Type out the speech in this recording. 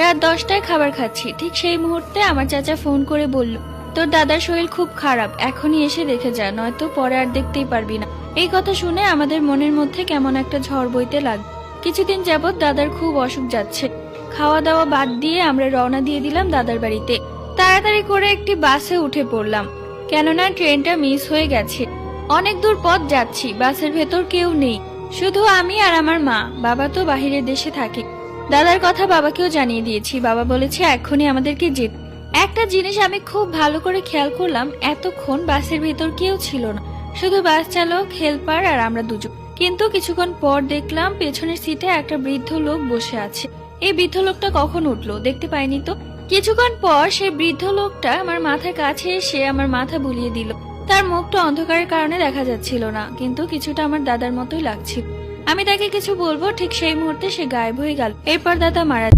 রাত 10টায় খাবার খাচ্ছি, ঠিক সেই মুহূর্তে আমার চাচা ফোন করে বলল, তোর দাদার শরীর খুব খারাপ, এখনই এসে দেখে যা, নয়তো পরে আর দেখতেই পারবি না। এই কথা শুনে আমাদের মনের মধ্যে কেমন একটা ঝড় বইতে লাগলো। কিছুদিন যাবৎ দাদার খুব অসুখ যাচ্ছে। খাওয়া দাওয়া বাদ দিয়ে আমরা রওনা দিয়ে দিলাম দাদার বাড়িতে। তাড়াতাড়ি করে একটি বাসে উঠে পড়লাম, কেননা ট্রেনটা মিস হয়ে গেছে। অনেক দূর পথ যাচ্ছি, বাসের ভেতর কেউ নেই, শুধু আমি আর আমার মা। বাবা তো বাহিরের দেশে থাকে। দাদার কথা বাবাকেও জানিয়ে দিয়েছি, বাবা বলেছে এখনই আমাদেরকে যেতে। একটা জিনিস আমি খুব ভালো করে খেয়াল করলাম, এতক্ষণ বাসের ভেতর কেউ ছিল না, শুধু বাস চালক, হেল্পার আর আমরা দুজন। কিন্তু কিছুক্ষণ পর দেখলাম পেছনের সিটে একটা বৃদ্ধ লোক বসে আছে। এই বৃদ্ধ লোকটা কখন উঠলো দেখতে পাইনি তো। কিছুক্ষণ পর সেই বৃদ্ধ লোকটা আমার মাথার কাছে এসে আমার মাথা বুলিয়ে দিল। তার মুখটা অন্ধকারের কারণে দেখা যাচ্ছিল না, কিন্তু কিছুটা আমার দাদার মতোই লাগছিল। আমি তাকে কিছু বলবো, ঠিক সেই মুহূর্তে সে গায়েব হয়ে গেল। এরপর দাদা মারা